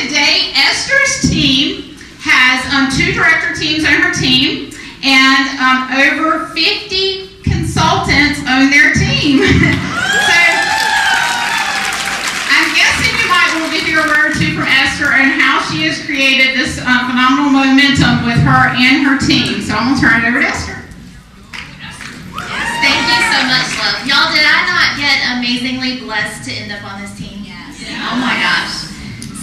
today, Esther's team has 2 director teams on her team, and over 50 consultants on their team. So I'm guessing you might want to hear a word or two from Esther and how she has created this phenomenal momentum with her and her team. So I'm going to turn it over to Esther. Thank you so much, love. Y'all, did I not get amazingly blessed to end up on this team? Yes. Oh my gosh.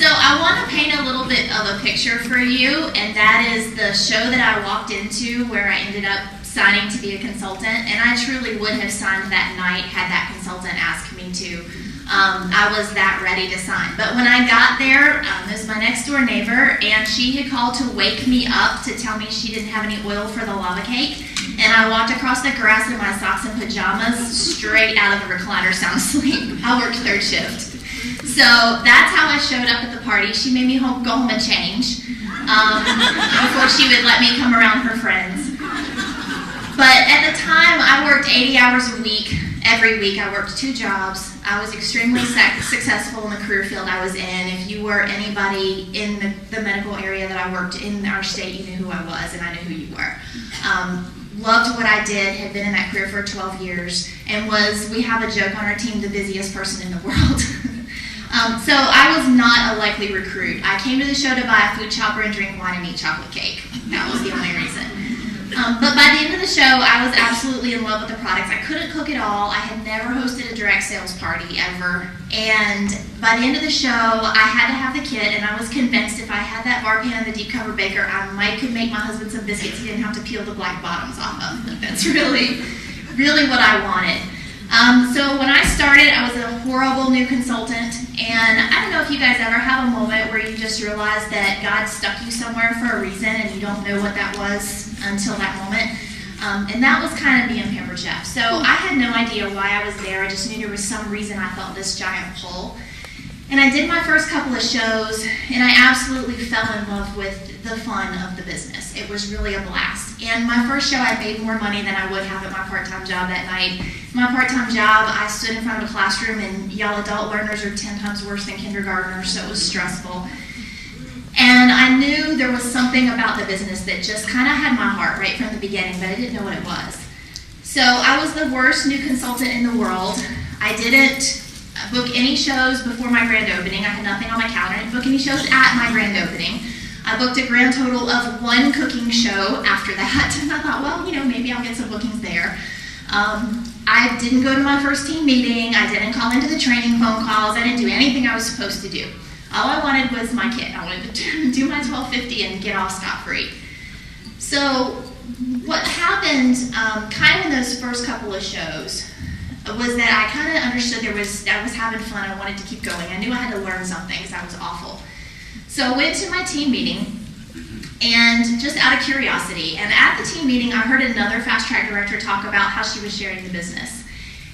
So I want to paint a little bit of a picture for you, and that is the show that I walked into where I ended up signing to be a consultant, and I truly would have signed that night had that consultant asked me to. I was that ready to sign. But when I got there, it was my next door neighbor, and she had called to wake me up to tell me she didn't have any oil for the lava cake. And I walked across the grass in my socks and pajamas straight out of the recliner sound asleep. I worked 3rd shift. So that's how I showed up at the party. She made me go home and change before she would let me come around her friends. But at the time, I worked 80 hours a week. Every week, I worked 2 jobs. I was extremely successful in the career field I was in. If you were anybody in the medical area that I worked in our state, you knew who I was, and I knew who you were. Loved what I did, had been in that career for 12 years, and we have a joke on our team, the busiest person in the world. So I was not a likely recruit. I came to the show to buy a food chopper and drink wine and eat chocolate cake. That was the only reason. But by the end of the show, I was absolutely in love with the products. I couldn't cook at all. I had never hosted a direct sales party ever. And by the end of the show, I had to have the kid, and I was convinced if I had that bar pan and the deep cover baker, I could make my husband some biscuits he didn't have to peel the black bottoms off of. That's really, really what I wanted. So when I started, I was a horrible new consultant, and I don't know if you guys ever have a moment where you just realize that God stuck you somewhere for a reason and you don't know what that was until that moment. And that was kind of me and Pampered Chef. So I had no idea why I was there. I just knew there was some reason I felt this giant pull. And I did my first couple of shows, and I absolutely fell in love with the fun of the business. It was really a blast. And my first show, I made more money than I would have at my part-time job that night. My part-time job, I stood in front of a classroom, and y'all adult learners are 10 times worse than kindergartners, so it was stressful. And I knew there was something about the business that just kind of had my heart right from the beginning, but I didn't know what it was. So I was the worst new consultant in the world. I didn't book any shows before my grand opening. I had nothing on my calendar. I didn't book any shows at my grand opening. I booked a grand total of 1 cooking show after that, and I thought, well, maybe I'll get some bookings there. I didn't go to my first team meeting. I didn't call into the training phone calls. I didn't do anything I was supposed to do. All I wanted was my kid. I wanted to do my 1250 and get off scot-free. So what happened kind of in those first couple of shows was that I kind of understood I was having fun. I wanted to keep going. I knew I had to learn something because I was awful. So I went to my team meeting, and just out of curiosity, and at the team meeting, I heard another fast track director talk about how she was sharing the business.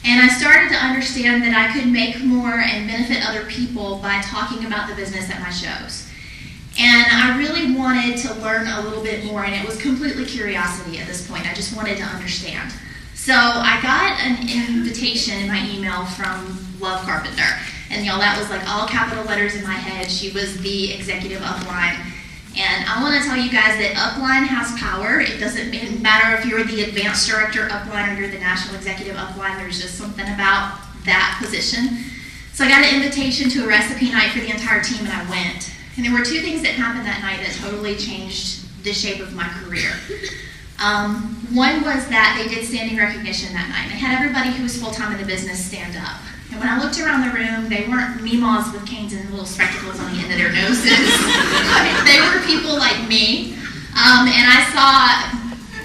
And I started to understand that I could make more and benefit other people by talking about the business at my shows. And I really wanted to learn a little bit more, and it was completely curiosity at this point. I just wanted to understand. So I got an invitation in my email from Love Carpenter. And y'all, that was like all capital letters in my head. She was the executive upline. And I want to tell you guys that upline has power. It doesn't matter if you're the advanced director upline or you're the national executive upline. There's just something about that position. So I got an invitation to a recipe night for the entire team, and I went. And there were 2 things that happened that night that totally changed the shape of my career. One was that they did standing recognition that night. They had everybody who was full-time in the business stand up. And when I looked around the room, they weren't meemaws with canes and little spectacles on the end of their noses. They were people like me. And I saw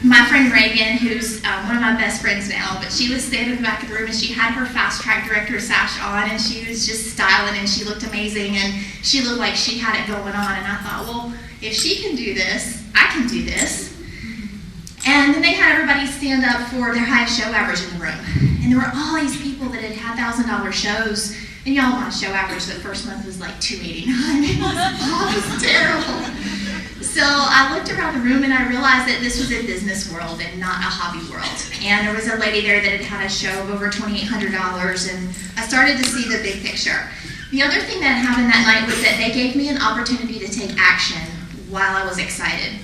my friend Reagan, who's one of my best friends now, but she was standing in the back of the room, and she had her fast track director sash on, and she was just styling, and she looked amazing, and she looked like she had it going on. And I thought, well, if she can do this, I can do this. And then they had everybody stand up for their highest show average in the room. And there were all these people that had had $1,000 shows. And y'all, my show average the first month was like $289. It was terrible. So I looked around the room and I realized that this was a business world and not a hobby world. And there was a lady there that had had a show of over $2,800, and I started to see the big picture. The other thing that happened that night was that they gave me an opportunity to take action while I was excited.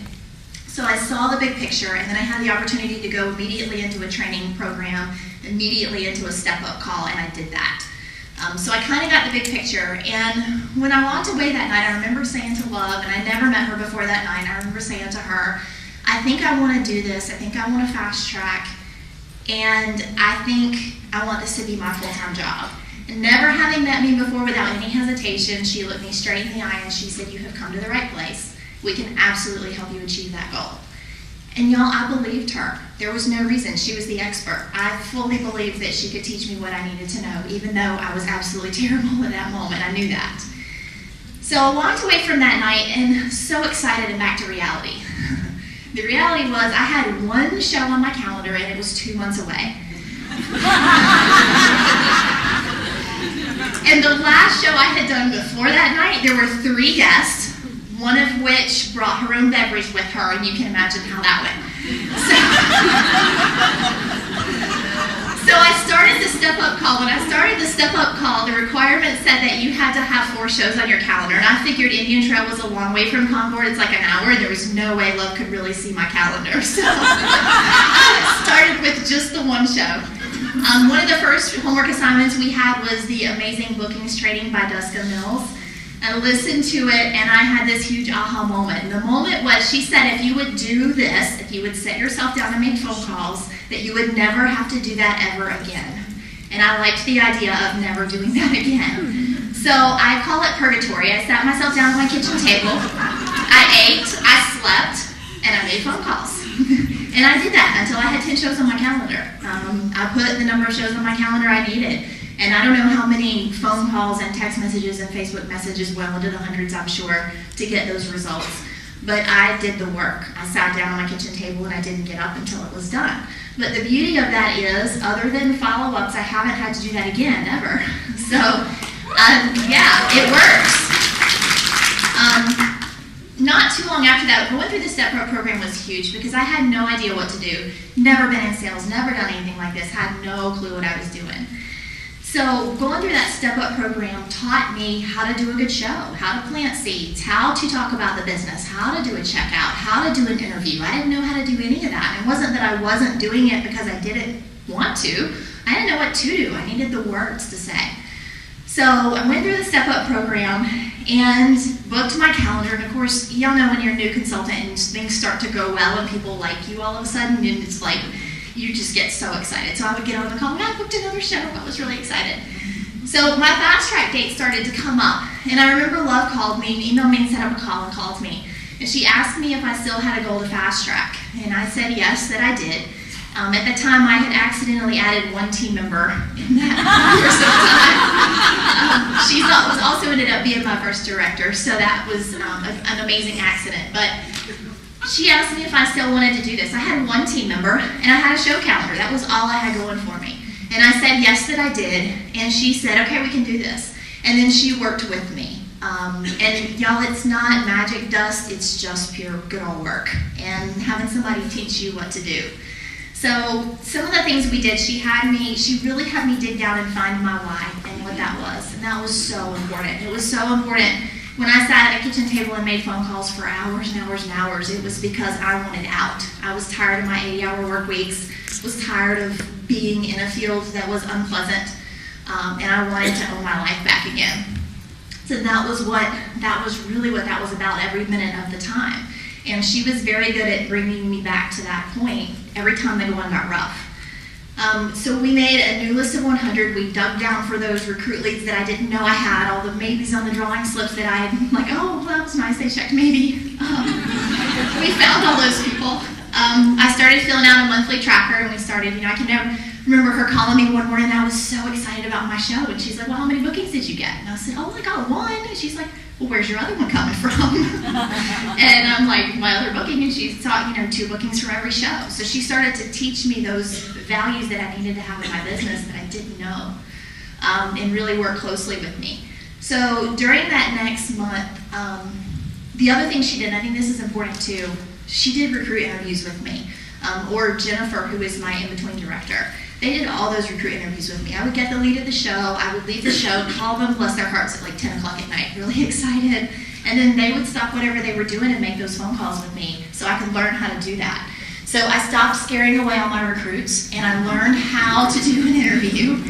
So I saw the big picture, and then I had the opportunity to go immediately into a training program, immediately into a step-up call, and I did that. So I kind of got the big picture, and when I walked away that night, I remember saying to Love, and I never met her before that night, I remember saying to her, I think I want to do this, I think I want to fast track, and I think I want this to be my full-time job. And never having met me before without any hesitation, she looked me straight in the eye and she said, you have come to the right place. We can absolutely help you achieve that goal. And y'all, I believed her. There was no reason. She was the expert. I fully believed that she could teach me what I needed to know, even though I was absolutely terrible at that moment. I knew that. So I walked away from that night and so excited and back to reality. The reality was I had one show on my calendar and it was 2 months away. And the last show I had done before that night, there were 3 guests, one of which brought her own beverage with her, and you can imagine how that went. So I started the step-up call. When I started the step-up call, the requirement said that you had to have 4 shows on your calendar, and I figured Indian Trail was a long way from Concord. It's like an hour, and there was no way Love could really see my calendar. So I started with just the 1 show. One of the first homework assignments we had was the Amazing Bookings Training by Duska Mills. I listened to it and I had this huge aha moment. And the moment was, she said if you would do this, if you would sit yourself down and make phone calls, that you would never have to do that ever again. And I liked the idea of never doing that again. So I call it purgatory. I sat myself down at my kitchen table, I ate, I slept, and I made phone calls. And I did that until I had 10 shows on my calendar. I put the number of shows on my calendar I needed. And I don't know how many phone calls and text messages and Facebook messages, well into the hundreds, I'm sure, to get those results. But I did the work. I sat down on my kitchen table and I didn't get up until it was done. But the beauty of that is, other than follow-ups, I haven't had to do that again, ever. So, yeah, it works. Not too long after that, going through the Step Up program was huge because I had no idea what to do. Never been in sales, never done anything like this, had no clue what I was doing. So going through that Step Up program taught me how to do a good show, how to plant seeds, how to talk about the business, how to do a checkout, how to do an interview. I didn't know how to do any of that. It wasn't that I wasn't doing it because I didn't want to. I didn't know what to do. I needed the words to say. So I went through the Step Up program and booked my calendar. And of course, y'all know when you're a new consultant and things start to go well and people like you all of a sudden, and it's like, you just get so excited. So I would get on the call, and I booked another show. I was really excited. So my fast track date started to come up. And I remember Love called me, emailed me and set up a call and called me. And she asked me if I still had a goal to fast track. And I said yes, that I did. At the time, I had accidentally added 1 team member in that course of time. She was also ended up being my first director, so that was an amazing accident. But she asked me if I still wanted to do this. I had 1 team member, and I had a show calendar. That was all I had going for me. And I said yes, that I did. And she said, okay, we can do this. And then she worked with me. And y'all, it's not magic dust. It's just pure good old work. And having somebody teach you what to do. So some of the things we did, she really had me dig down and find my why and what that was. And that was so important. It was so important. When I sat at a kitchen table and made phone calls for hours and hours and hours, it was because I wanted out. I was tired of my 80-hour work weeks, was tired of being in a field that was unpleasant, and I wanted to own my life back again. So that was really what that was about every minute of the time. And she was very good at bringing me back to that point every time the going got rough. So we made a new list of 100. We dug down for those recruit leads that I didn't know I had, all the maybes on the drawing slips that I had, like, oh, that was nice, they checked maybe. We found all those people. I started filling out a monthly tracker, and we started, I can never remember her calling me one morning, and I was so excited about my show, and she's like, well, how many bookings did you get? And I said, oh, I got 1. And she's like, well, where's your other one coming from? And I'm like, my other booking, and she's taught, 2 bookings from every show. So she started to teach me those values that I needed to have in my business that I didn't know, and really work closely with me. So during that next month, the other thing she did, and I think this is important too, she did recruit interviews with me, or Jennifer, who is my in-between director. They did all those recruit interviews with me. I would get the lead of the show, I would leave the show, call them, bless their hearts, at like 10 o'clock at night, really excited. And then they would stop whatever they were doing and make those phone calls with me so I could learn how to do that. So I stopped scaring away all my recruits, and I learned how to do an interview.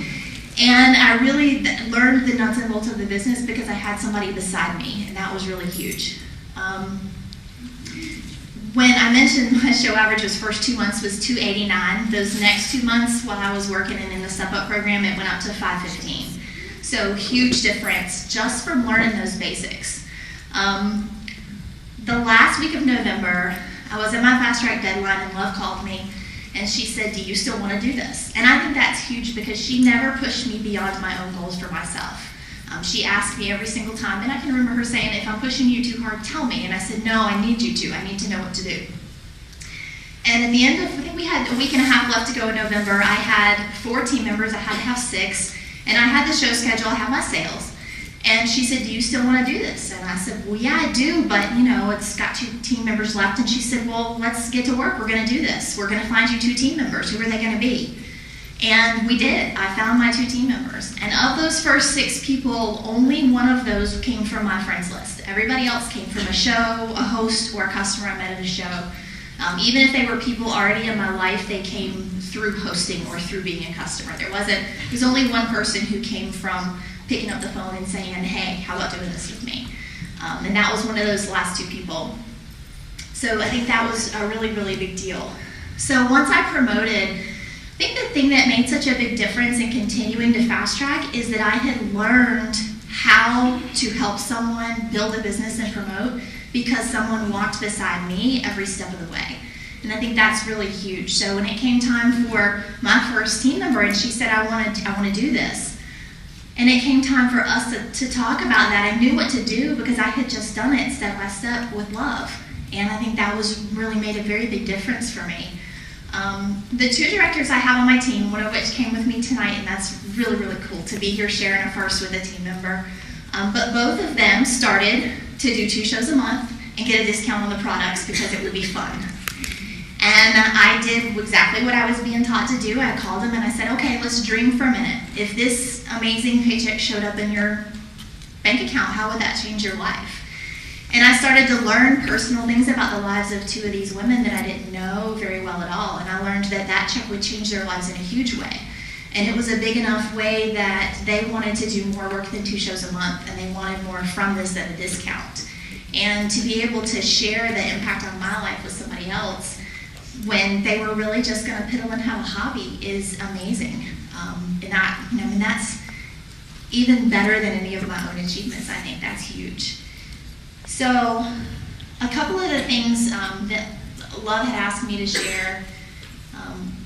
And I really learned the nuts and bolts of the business because I had somebody beside me, and that was really huge. When I mentioned my show average was first 2 months was 289. Those next 2 months while I was working and in the Step Up program, it went up to 515. So huge difference just from learning those basics. The last week of November, I was at my fast track deadline and Love called me and she said, do you still want to do this? And I think that's huge because she never pushed me beyond my own goals for myself. She asked me every single time, and I can remember her saying, if I'm pushing you too hard, tell me. And I said, no, I need you to. I need to know what to do. And at the end of, I think we had a week and a half left to go in November, I had 4 team members, I had to have 6, and I had the show schedule, I had my sales. And she said, do you still want to do this? And I said, well, yeah, I do, but, you know, it's got 2 team members left. And she said, well, let's get to work. We're going to do this. We're going to find you 2 team members. Who are they going to be? And we did. I found my 2 team members. And of those first 6 people, only one of those came from my friends list. Everybody else came from a show, a host, or a customer I met at a show. Even if they were people already in my life, they came through hosting or through being a customer. There was only one person who came from picking up the phone and saying, hey, how about doing this with me? And that was one of those last 2 people. So I think that was a really, really big deal. So once I promoted, I think the thing that made such a big difference in continuing to fast track is that I had learned how to help someone build a business and promote because someone walked beside me every step of the way. And I think that's really huge. So when it came time for my first team member and she said, I want to do this, and it came time for us to talk about that, I knew what to do because I had just done it step by step with Love. And I think that was really made a very big difference for me. The 2 directors I have on my team, one of which came with me tonight, and that's really, really cool to be here sharing a first with a team member. But both of them started to do 2 shows a month and get a discount on the products because it would be fun. And I did exactly what I was being taught to do. I called them and I said, okay, let's dream for a minute. If this amazing paycheck showed up in your bank account, how would that change your life? And I started to learn personal things about the lives of 2 of these women that I didn't know very well at all. And I learned that that check would change their lives in a huge way. And it was a big enough way that they wanted to do more work than 2 shows a month, and they wanted more from this than a discount. And to be able to share the impact on my life with somebody else when they were really just going to piddle and have a hobby is amazing. And that's even better than any of my own achievements. I think that's huge. So a couple of the things that Love had asked me to share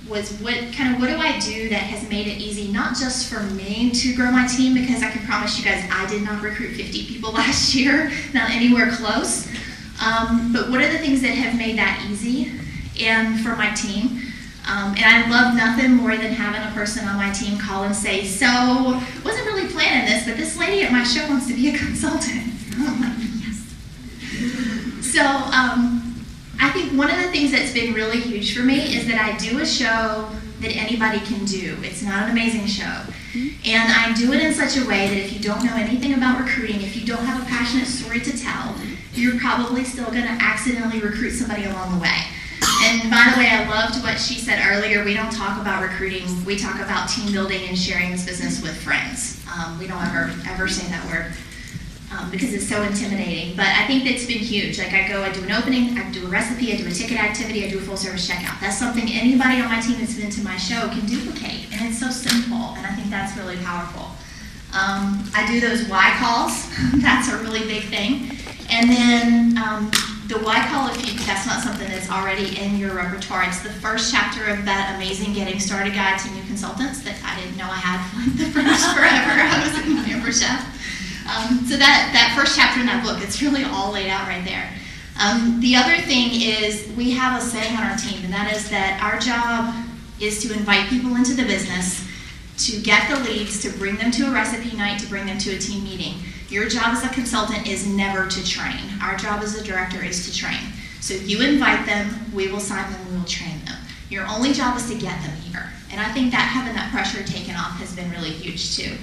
was what do I do that has made it easy, not just for me to grow my team, because I can promise you guys I did not recruit 50 people last year, not anywhere close. But what are the things that have made that easy and for my team? And I love nothing more than having a person on my team call and say, so, wasn't really planning this, but this lady at my show wants to be a consultant. I'm like, yes. So I think one of the things that's been really huge for me is that I do a show that anybody can do. It's not an amazing show. And I do it in such a way that if you don't know anything about recruiting, if you don't have a passionate story to tell, you're probably still going to accidentally recruit somebody along the way. And by the way, I loved what she said earlier. We don't talk about recruiting. We talk about team building and sharing this business with friends. We don't ever say that word because it's so intimidating. But I think that's been huge. Like I do an opening, I do a recipe, I do a ticket activity, I do a full service checkout. That's something anybody on my team that's been to my show can duplicate. And it's so simple. And I think that's really powerful. I do those why calls. That's a really big thing. And then the why call, if that's not something that's already in your repertoire, it's the first chapter of that amazing Getting Started Guide to New Consultants that I didn't know I had like the first forever. I was in my membership. So that first chapter in that book, it's really all laid out right there. The other thing is we have a saying on our team, and that is that our job is to invite people into the business, to get the leads, to bring them to a recipe night, to bring them to a team meeting. Your job as a consultant is never to train. Our job as a director is to train. So you invite them, we will sign them, we will train them. Your only job is to get them here. And I think that having that pressure taken off has been really huge too.